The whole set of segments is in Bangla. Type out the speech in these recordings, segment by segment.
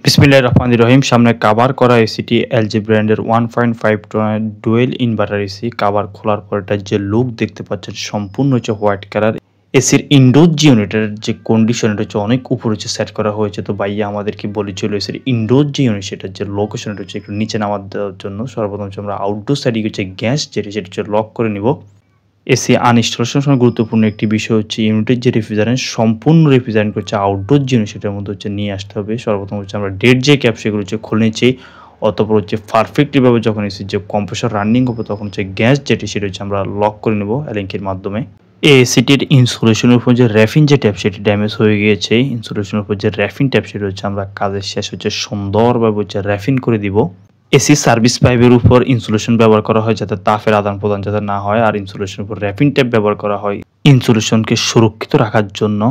বিসমিল্লাহির রহমানির রহিম। সামনে কাভার করা এসিটি এলজি ব্র্যান্ডের 1.5 ডুয়েল ইনভার্টার এসি। কাভার খোলার পর এটার যে লুক দেখতে পাচ্ছেন সম্পূর্ণ হচ্ছে হোয়াইট কালার। এসির ইনডোর যে ইউনিটের যে কন্ডিশন এটা হচ্ছে অনেক উপরে হচ্ছে সেট করা হয়েছে। তো ভাইয়া আমাদেরকে বলেছিল এসির ইনডোর যে ইউনিট সেটার যে লোকেশন এটা হচ্ছে একটু নিচে নামার দেওয়ার জন্য। সর্বপ্রথম হচ্ছে আমরা আউটডোর সাইডে হচ্ছে গ্যাস যেটা সেটা হচ্ছে লক করে নিব। এসি আনইনস্টলেশনের সময় গুরুত্বপূর্ণ একটি বিষয় হচ্ছে ইউনিটের যে রেফ্রিজারেন্ট সম্পূর্ণ রেফ্রিজারেন্ট হচ্ছে আউটডোর জিনিস সেটার মধ্যে হচ্ছে নিয়ে আসতে হবে। সর্বপ্রথম হচ্ছে আমরা ডেড যে ক্যাপ সেগুলো হচ্ছে খুলে নিচ্ছি। অতঃপর হচ্ছে পারফেক্টলিভাবে যখন এসির যে কম্প্রেসর রানিং হবে তখন হচ্ছে গ্যাস যেটি সেটা হচ্ছে আমরা লক করে নেব অ্যালিঙ্কের মাধ্যমে। এই এসিটির ইনসুলেশনের উপর যে র্যাফিন যে ট্যাপ সেটি ড্যামেজ হয়ে গিয়েছে। ইনসুলেশনের উপর যে র্যাফিন ট্যাপ সেটা হচ্ছে আমরা কাজের শেষ হচ্ছে সুন্দরভাবে হচ্ছে র্যাফিন করে দিব। এসি সার্ভিস পাইপের উপর ইনসুলেশন ব্যবহার করা হয় যাতে তাপের আদান প্রদান যাতে না হয়, আর ইনসুলেশনের উপর র্যাপিং টেপ ব্যবহার করা হয় ইনসুলেশনকে সুরক্ষিত রাখার জন্য।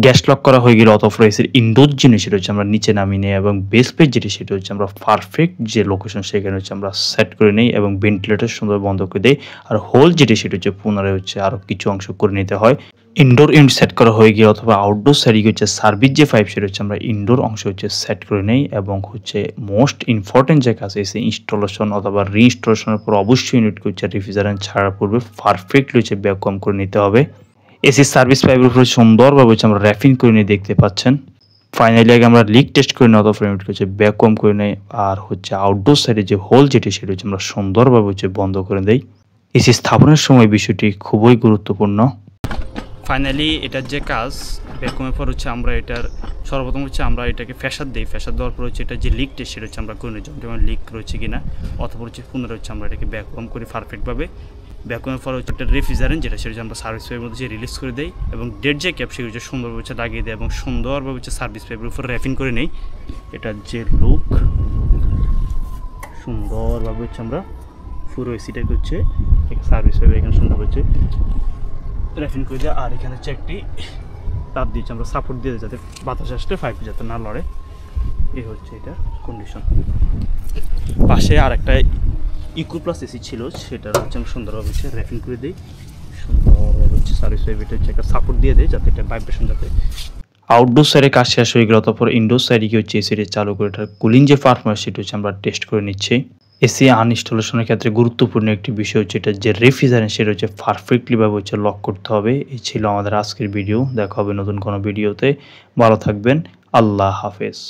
গ্যাস লক করা হয়ে গেলে অতঃপর এসির ইনডোর জিনিস সেটা হচ্ছে আমরা নিচে নামিয়ে নেই এবং বেস পেজ যেটি সেটা হচ্ছে আমরা পারফেক্ট যে লোকেশন সেখানে হচ্ছে আমরা সেট করে নেই এবং ভেন্টিলেটর সুন্দর বন্ধ করে দেই। আর হোল যেটি সেটা হচ্ছে পুনরায় হচ্ছে আরও কিছু অংশ করে নিতে হয়। ইনডোর ইউনিট সেট করা হয়ে গিয়ে অথবা আউটডোর সাইডে হচ্ছে সার্ভিস যে পাইপ সেটা হচ্ছে আমরা ইনডোর অংশ হচ্ছে সেট করে নেই এবং হচ্ছে মোস্ট ইম্পর্টেন্ট যে কাজ এসে ইনস্টলেশন অথবা রিইনস্টলেশনের পর অবশ্যই ইউনিটকে হচ্ছে রেফ্রিজারেন্ট ছাড়ার পূর্বে পারফেক্টলি হচ্ছে ভ্যাকুয়াম করে নিতে হবে। এসি সার্ভিস পাইপের উপরে সুন্দরভাবে হচ্ছে আমরা র্যাপিং করে নিয়ে দেখতে পাচ্ছেন। ফাইনালি আগে আমরা লিক টেস্ট করে নেওয়া ফ্রেমটি হচ্ছে ভ্যাকুয়াম করে নেই আর হচ্ছে আউটডোর সাইডে যে হোল যেটি সেটা হচ্ছে আমরা সুন্দরভাবে হচ্ছে বন্ধ করে দেই। এসি স্থাপনের সময় বিষয়টি খুবই গুরুত্বপূর্ণ। ফাইনালি এটার যে কাজ ভ্যাকুয়ামের পর হচ্ছে আমরা এটার সর্বপ্রথম হচ্ছে আমরা এটাকে ফ্যাসার দিই। ফ্যাসার দেওয়ার পর হচ্ছে এটা যে লিক টেস্ট সেটা হচ্ছে আমরা করে নিই যেমন লিক রয়েছে কিনা, অথবা হচ্ছে পুনরায় হচ্ছে আমরা এটাকে ভ্যাকুয়াম করি পারফেক্টভাবে। ভ্যাকুয়ামের পর হচ্ছে একটা রেফ্রিজারেন্ট যেটা সেটা আমরা সার্ভিস পাইপের মধ্যে রিলিজ করে দেই এবং ডেড যে ক্যাপ সেগুলো হচ্ছে সুন্দরভাবে হচ্ছে লাগিয়ে দেয় এবং সুন্দরভাবে হচ্ছে সার্ভিস পাইপের উপর র্যাপিং করে নেই। এটার যে লুক সুন্দরভাবে হচ্ছে আমরা পুরো এসিটাকে হচ্ছে সার্ভিস পাইপে এখানে সুন্দর হচ্ছে র্যাপিং করে দেয়। আর এখানে হচ্ছে একটি তার দিয়েছে আমরা সাপোর্ট দিয়ে যাতে বাতাস আসলে পাইপ যাতে না লড়ে। এই হচ্ছে এটার কন্ডিশন। পাশে আর একটা ইকো প্লাস এসি ছিল সেটা হচ্ছে আমি সুন্দরভাবে হচ্ছে র্যাপিং করে দিই। সুন্দরভাবে হচ্ছে সার্ভিস পাইপ এটা হচ্ছে একটা সাপোর্ট দিয়ে দেয় যাতে এটা ভাইব্রেশন যাতে। আউটডোর সাইডে কাজ শেষ হয়ে গেল তারপর ইনডোর সাইডে কি হচ্ছে এসিটা চালু করে এটার কুলিং যে পারফরমেন্স সেটা হচ্ছে আমরা টেস্ট করে নিচ্ছি। এসি আনইনস্টলেশনের ক্ষেত্রে গুরুত্বপূর্ণ একটি বিষয় হচ্ছে এটা যে রেফ্রিজারেন্ট সেটা হচ্ছে পারফেক্টলিভাবে হচ্ছে লক করতে হবে। এই ছিল আমাদের আজকের ভিডিও। দেখা হবে নতুন কোনো ভিডিওতে। ভালো থাকবেন। আল্লাহ হাফেজ।